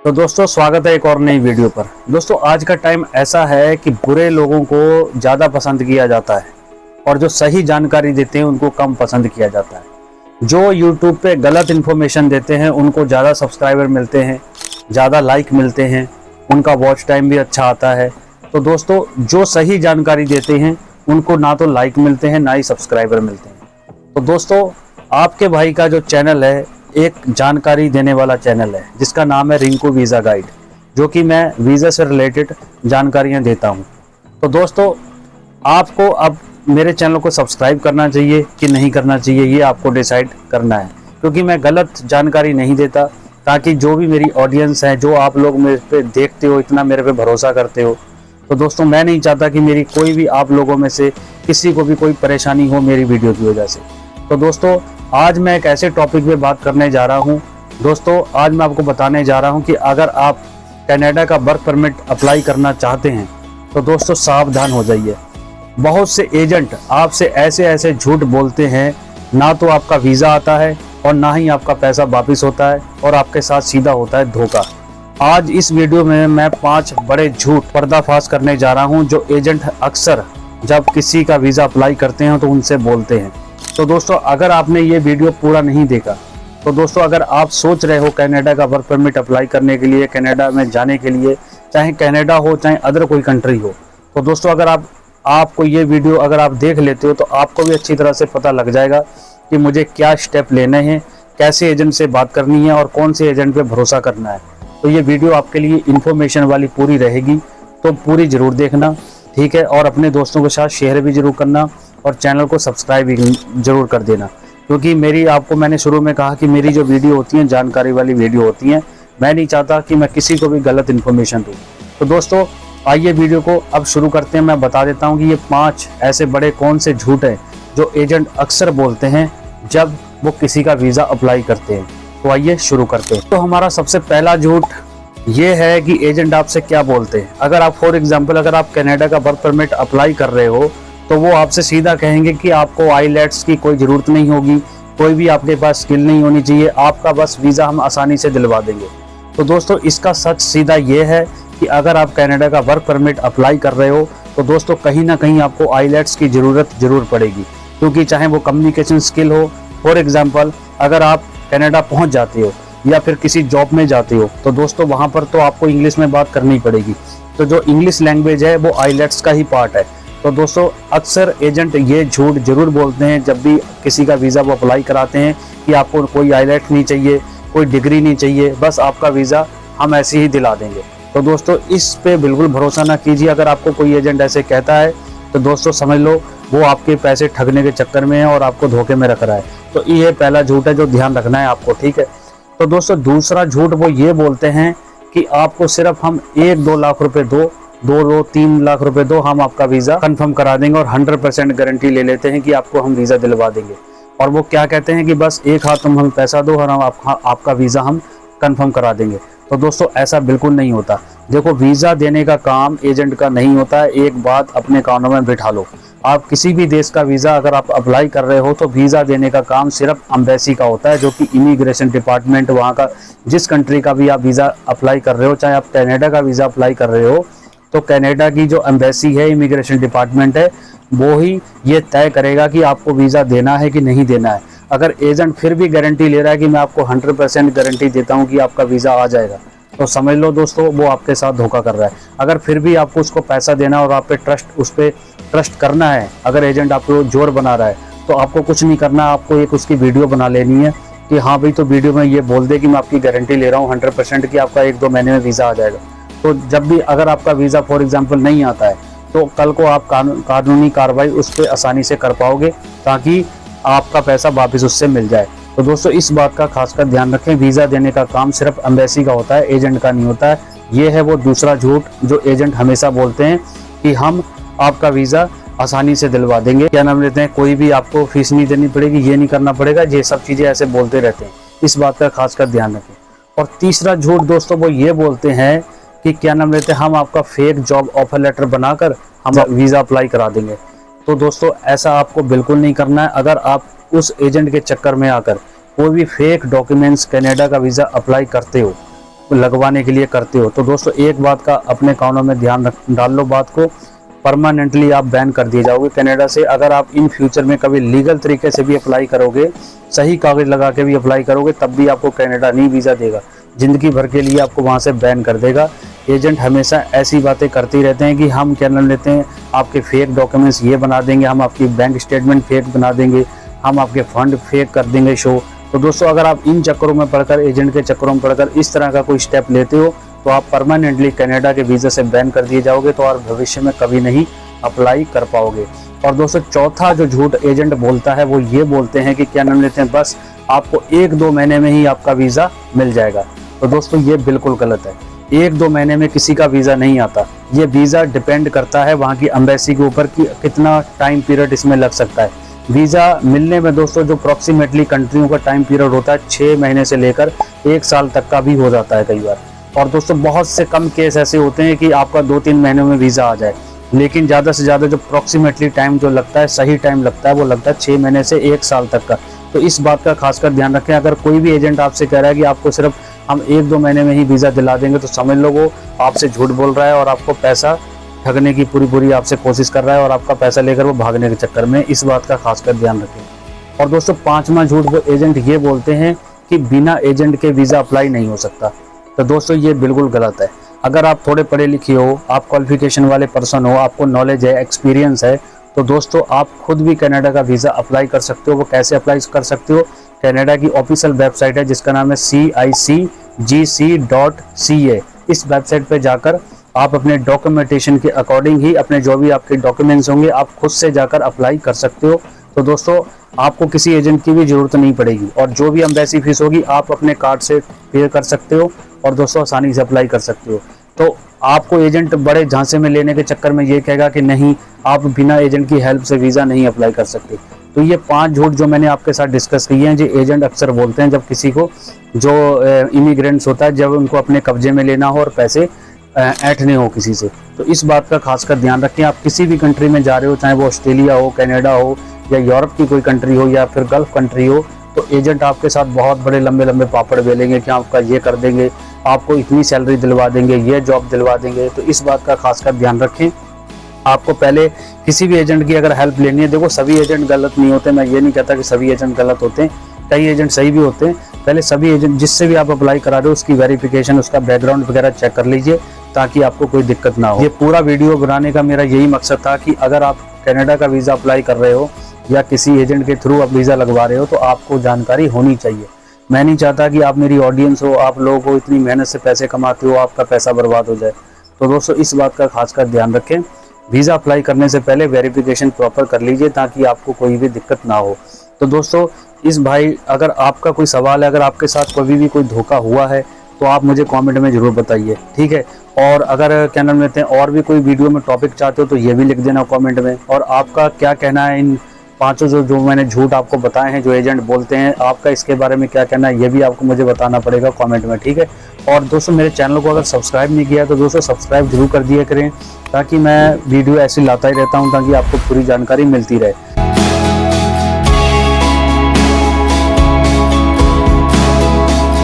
तो दोस्तों स्वागत है एक और नई वीडियो पर। दोस्तों आज का टाइम ऐसा है कि बुरे लोगों को ज़्यादा पसंद किया जाता है और जो सही जानकारी देते हैं उनको कम पसंद किया जाता है। जो YouTube पे गलत इन्फॉर्मेशन देते हैं उनको ज़्यादा सब्सक्राइबर मिलते हैं, ज़्यादा लाइक मिलते हैं, उनका वॉच टाइम भी अच्छा आता है। तो दोस्तों जो सही जानकारी देते हैं उनको ना तो लाइक मिलते हैं ना ही सब्सक्राइबर मिलते हैं। तो दोस्तों आपके भाई का जो चैनल है एक जानकारी देने वाला चैनल है जिसका नाम है रिंकू वीज़ा गाइड, जो कि मैं वीज़ा से रिलेटेड जानकारियां देता हूं। तो दोस्तों आपको अब मेरे चैनल को सब्सक्राइब करना चाहिए कि नहीं करना चाहिए ये आपको डिसाइड करना है, क्योंकि मैं गलत जानकारी नहीं देता, ताकि जो भी मेरी ऑडियंस है, जो आप लोग मेरे पे देखते हो, इतना मेरे पे भरोसा करते हो, तो दोस्तों मैं नहीं चाहता कि मेरी कोई भी आप लोगों में से किसी को भी कोई परेशानी हो मेरी वीडियो की वजह से। तो दोस्तों आज मैं एक ऐसे टॉपिक पे बात करने जा रहा हूं। दोस्तों आज मैं आपको बताने जा रहा हूं कि अगर आप कनाडा का वर्क परमिट अप्लाई करना चाहते हैं तो दोस्तों सावधान हो जाइए। बहुत से एजेंट आपसे ऐसे ऐसे झूठ बोलते हैं, ना तो आपका वीज़ा आता है और ना ही आपका पैसा वापस होता है, और आपके साथ सीधा होता है धोखा। आज इस वीडियो में मैं 5 बड़े झूठ पर्दाफाश करने जा रहा हूं जो एजेंट अक्सर जब किसी का वीज़ा अप्लाई करते हैं तो उनसे बोलते हैं। तो दोस्तों अगर आपने ये वीडियो पूरा नहीं देखा तो दोस्तों अगर आप सोच रहे हो कनाडा का वर्क परमिट अप्लाई करने के लिए, कनाडा में जाने के लिए, चाहे कनाडा हो चाहे अदर कोई कंट्री हो, तो दोस्तों अगर आपको ये वीडियो अगर आप देख लेते हो तो आपको भी अच्छी तरह से पता लग जाएगा कि मुझे क्या स्टेप लेने हैं, कैसे एजेंट से बात करनी है और कौन से एजेंट पे भरोसा करना है। तो ये वीडियो आपके लिए इन्फॉर्मेशन वाली पूरी रहेगी, तो पूरी ज़रूर देखना, ठीक है। और अपने दोस्तों के साथ शेयर भी जरूर करना और चैनल को सब्सक्राइब भी जरूर कर देना, क्योंकि मैंने शुरू में कहा कि मेरी जो वीडियो होती हैं जानकारी वाली वीडियो होती हैं, मैं नहीं चाहता कि मैं किसी को भी गलत इन्फॉर्मेशन दूँ। तो दोस्तों आइए वीडियो को अब शुरू करते हैं। मैं बता देता हूँ कि ये 5 ऐसे बड़े कौन से झूठ हैं जो एजेंट अक्सर बोलते हैं जब वो किसी का वीज़ा अप्लाई करते हैं। तो आइए शुरू करते हैं। तो हमारा सबसे पहला झूठ ये है कि एजेंट आपसे क्या बोलते हैं। अगर आप फॉर एग्जांपल अगर आप कनाडा का वर्क परमिट अप्लाई कर रहे हो तो वो आपसे सीधा कहेंगे कि आपको आईलेट्स की कोई ज़रूरत नहीं होगी, कोई भी आपके पास स्किल नहीं होनी चाहिए, आपका बस वीज़ा हम आसानी से दिलवा देंगे। तो दोस्तों इसका सच सीधा ये है कि अगर आप कनाडा का वर्क परमिट अप्लाई कर रहे हो तो दोस्तों कहीं ना कहीं आपको आईलेट्स की ज़रूरत ज़रूर पड़ेगी, क्योंकि चाहे वो कम्युनिकेशन स्किल हो। फॉर एग्जाम्पल अगर आप कनाडा पहुँच जाते हो या फिर किसी जॉब में जाते हो तो दोस्तों वहाँ पर तो आपको इंग्लिश में बात करनी पड़ेगी। तो जो इंग्लिश लैंग्वेज है वो आईलेट्स का ही पार्ट है। तो दोस्तों अक्सर एजेंट ये झूठ जरूर बोलते हैं जब भी किसी का वीज़ा वो अप्लाई कराते हैं कि आपको कोई आईलेट नहीं चाहिए, कोई डिग्री नहीं चाहिए, बस आपका वीज़ा हम ऐसे ही दिला देंगे। तो दोस्तों इस पे बिल्कुल भरोसा ना कीजिए। अगर आपको कोई एजेंट ऐसे कहता है तो दोस्तों समझ लो वो आपके पैसे ठगने के चक्कर में है और आपको धोखे में रख रहा है। तो ये पहला झूठ है जो ध्यान रखना है आपको, ठीक है। तो दोस्तों दूसरा झूठ वो ये बोलते हैं कि आपको सिर्फ हम 1-2 लाख रुपए दो, 2-3 लाख रुपए दो, हम आपका वीज़ा कंफर्म करा देंगे और 100% गारंटी ले लेते हैं कि आपको हम वीज़ा दिलवा देंगे। और वो क्या कहते हैं कि बस एक हाथ तुम हमें पैसा दो और हम आपका वीज़ा हम कंफर्म करा देंगे। तो दोस्तों ऐसा बिल्कुल नहीं होता। देखो वीज़ा देने का काम एजेंट का नहीं होता है। एक बात अपने कानों में बिठा लो, आप किसी भी देश का वीज़ा अगर आप अप्लाई कर रहे हो तो वीज़ा देने का काम सिर्फ एम्बेसी का होता है, जो कि इमिग्रेशन डिपार्टमेंट, वहाँ का जिस कंट्री का भी आप वीज़ा अप्लाई कर रहे हो, चाहे आप कनाडा का वीज़ा अप्लाई कर रहे हो तो कनाडा की जो एम्बेसी है, इमिग्रेशन डिपार्टमेंट है, वो ही ये तय करेगा कि आपको वीज़ा देना है कि नहीं देना है। अगर एजेंट फिर भी गारंटी ले रहा है कि मैं आपको 100% गारंटी देता हूँ कि आपका वीज़ा आ जाएगा, तो समझ लो दोस्तों वो आपके साथ धोखा कर रहा है। अगर फिर भी आपको उसको पैसा देना और आप पे उस पर ट्रस्ट करना है, अगर एजेंट आपको जोर बना रहा है तो आपको कुछ नहीं करना, आपको एक उसकी वीडियो बना लेनी है कि हाँ भाई, तो वीडियो में ये बोल दे कि मैं आपकी गारंटी ले रहा हूँ 100% कि आपका 1-2 महीने में वीज़ा आ जाएगा। तो जब भी अगर आपका वीज़ा फॉर एग्जांपल नहीं आता है तो कल को आप कानूनी कार्रवाई उस पर आसानी से कर पाओगे, ताकि आपका पैसा वापस उससे मिल जाए। तो दोस्तों इस बात का खासकर ध्यान रखें, वीज़ा देने का काम सिर्फ एम्बेसी का होता है, एजेंट का नहीं होता है। ये है वो दूसरा झूठ जो एजेंट हमेशा बोलते हैं कि हम आपका वीज़ा आसानी से दिलवा देंगे, क्या नाम लेते हैं, कोई भी आपको फीस नहीं देनी पड़ेगी, ये नहीं करना पड़ेगा, ये सब चीज़ें ऐसे बोलते रहते हैं। इस बात का खासकर ध्यान रखें। और तीसरा झूठ दोस्तों वो ये बोलते हैं कि क्या नाम लेते हैं, हम आपका फेक जॉब ऑफर लेटर बनाकर हम वीज़ा अप्लाई करा देंगे। तो दोस्तों ऐसा आपको बिल्कुल नहीं करना है। अगर आप उस एजेंट के चक्कर में आकर कोई भी फेक डॉक्यूमेंट्स कनाडा का वीज़ा अप्लाई करते हो लगवाने के लिए करते हो। तो दोस्तों एक बात का अपने कानों में ध्यान डाल लो, बात को परमानेंटली आप बैन कर दिए जाओगे कनाडा से। अगर आप इन फ्यूचर में कभी लीगल तरीके से भी अप्लाई करोगे, सही कागज लगा के भी अप्लाई करोगे, तब भी आपको कनाडा नहीं वीज़ा देगा, ज़िंदगी भर के लिए आपको वहाँ से बैन कर देगा। एजेंट हमेशा ऐसी बातें करते रहते हैं कि हम क्या नाम लेते हैं, आपके फेक डॉक्यूमेंट्स ये बना देंगे, हम आपकी बैंक स्टेटमेंट फेक बना देंगे, हम आपके फंड फेक कर देंगे शो। तो दोस्तों अगर आप इन चक्करों में पड़कर, एजेंट के चक्करों में पड़कर इस तरह का कोई स्टेप लेते हो, तो आप परमानेंटली कनाडा के वीज़ा से बैन कर दिए जाओगे, तो आप भविष्य में कभी नहीं अप्लाई कर पाओगे। और दोस्तों चौथा जो झूठ एजेंट बोलता है वो ये बोलते हैं कि क्या नाम लेते हैं, बस आपको 1-2 महीने में ही आपका वीज़ा मिल जाएगा। तो दोस्तों ये बिल्कुल गलत है। 1-2 महीने में किसी का वीज़ा नहीं आता। ये वीज़ा डिपेंड करता है वहाँ की एम्बेसी के ऊपर कि कितना टाइम पीरियड इसमें लग सकता है। वीज़ा मिलने में दोस्तों जो अप्रॉक्सीमेटली कंट्रियों का टाइम पीरियड होता है 6 महीने से लेकर 1 साल तक का भी हो जाता है कई बार। और दोस्तों बहुत से कम केस ऐसे होते हैं कि आपका 2-3 महीनों में वीज़ा आ जाए, लेकिन ज़्यादा से ज़्यादा जो अप्रॉक्सीमेटली टाइम जो लगता है, सही टाइम लगता है, वो लगता है 6 महीने से 1 साल तक का। तो इस बात का खासकर ध्यान रखें। अगर कोई भी एजेंट आपसे कह रहा है कि आपको सिर्फ हम 1-2 महीने में ही वीज़ा दिला देंगे, तो समझ लो वो आपसे झूठ बोल रहा है और आपको पैसा ठगने की पूरी आपसे कोशिश कर रहा है और आपका पैसा लेकर वो भागने के चक्कर में। इस बात का खासकर ध्यान रखें। और दोस्तों 5वां झूठ वो एजेंट ये बोलते हैं कि बिना एजेंट के वीज़ा अप्लाई नहीं हो सकता। तो दोस्तों ये बिल्कुल गलत है। अगर आप थोड़े पढ़े लिखे हो, आप क्वालिफिकेशन वाले पर्सन हो, आपको नॉलेज है, एक्सपीरियंस है, तो दोस्तों आप खुद भी कनाडा का वीज़ा अप्लाई कर सकते हो। वो कैसे अप्लाई कर सकते हो, कनाडा की ऑफिशियल वेबसाइट है जिसका नाम है CICGC.ca। इस वेबसाइट पे जाकर आप अपने डॉक्यूमेंटेशन के अकॉर्डिंग ही अपने जो भी आपके डॉक्यूमेंट्स होंगे आप खुद से जाकर अप्लाई कर सकते हो। तो दोस्तों आपको किसी एजेंट की भी ज़रूरत नहीं पड़ेगी और जो भी एम्बेसी फीस होगी आप अपने कार्ड से पे कर सकते हो और दोस्तों आसानी से अप्लाई कर सकते हो। तो आपको एजेंट बड़े झांसे में लेने के चक्कर में ये कहेगा कि नहीं, आप बिना एजेंट की हेल्प से वीज़ा नहीं अप्लाई कर सकते। तो ये 5 झूठ जो मैंने आपके साथ डिस्कस किए हैं, जो एजेंट अक्सर बोलते हैं जब किसी को, जो इमिग्रेंट्स होता है, जब उनको अपने कब्जे में लेना हो और पैसे ऐंठने हो किसी से। तो इस बात का खासकर ध्यान रखें। आप किसी भी कंट्री में जा रहे हो, चाहे वो ऑस्ट्रेलिया हो, कनाडा हो या यूरोप की कोई कंट्री हो या फिर गल्फ कंट्री हो, तो एजेंट आपके साथ बहुत बड़े लंबे पापड़ बेलेंगे कि आपका ये कर देंगे, आपको इतनी सैलरी दिलवा देंगे, ये जॉब दिलवा देंगे। तो इस बात का खासकर ध्यान रखें। आपको पहले किसी भी एजेंट की अगर हेल्प लेनी है, देखो सभी एजेंट गलत नहीं होते, मैं ये नहीं कहता कि सभी एजेंट गलत होते हैं, कई एजेंट सही भी होते हैं। पहले सभी एजेंट जिससे भी आप अप्लाई करा रहे हो उसकी वेरिफिकेशन, उसका बैकग्राउंड वगैरह चेक कर लीजिए ताकि आपको कोई दिक्कत ना हो। ये पूरा वीडियो बनाने का मेरा यही मकसद था कि अगर आप कनाडा का वीज़ा अप्लाई कर रहे हो या किसी एजेंट के थ्रू आप वीज़ा लगवा रहे हो, तो आपको जानकारी होनी चाहिए। मैं नहीं चाहता कि आप मेरी ऑडियंस हो, आप लोगों को इतनी मेहनत से पैसे कमाते हो, आपका पैसा बर्बाद हो जाए। तो दोस्तों इस बात का खासकर ध्यान रखें। वीज़ा अप्लाई करने से पहले वेरिफिकेशन प्रॉपर कर लीजिए ताकि आपको कोई भी दिक्कत ना हो। तो दोस्तों इस भाई, अगर आपका कोई सवाल है, अगर आपके साथ कभी भी कोई धोखा हुआ है, तो आप मुझे कमेंट में ज़रूर बताइए, ठीक है। और अगर क्या नाम लेते हैं और भी कोई वीडियो में टॉपिक चाहते हो तो ये भी लिख देना कमेंट में। और आपका क्या कहना है इन 5 जो मैंने झूठ आपको बताए हैं, जो एजेंट बोलते हैं, आपका इसके बारे में क्या कहना है, ये भी आपको मुझे बताना पड़ेगा कमेंट में, ठीक है। और दोस्तों मेरे चैनल को अगर सब्सक्राइब नहीं किया तो दोस्तों सब्सक्राइब जरूर कर दिया करें ताकि मैं वीडियो ऐसी लाता ही रहता हूँ ताकि आपको पूरी जानकारी मिलती रहे।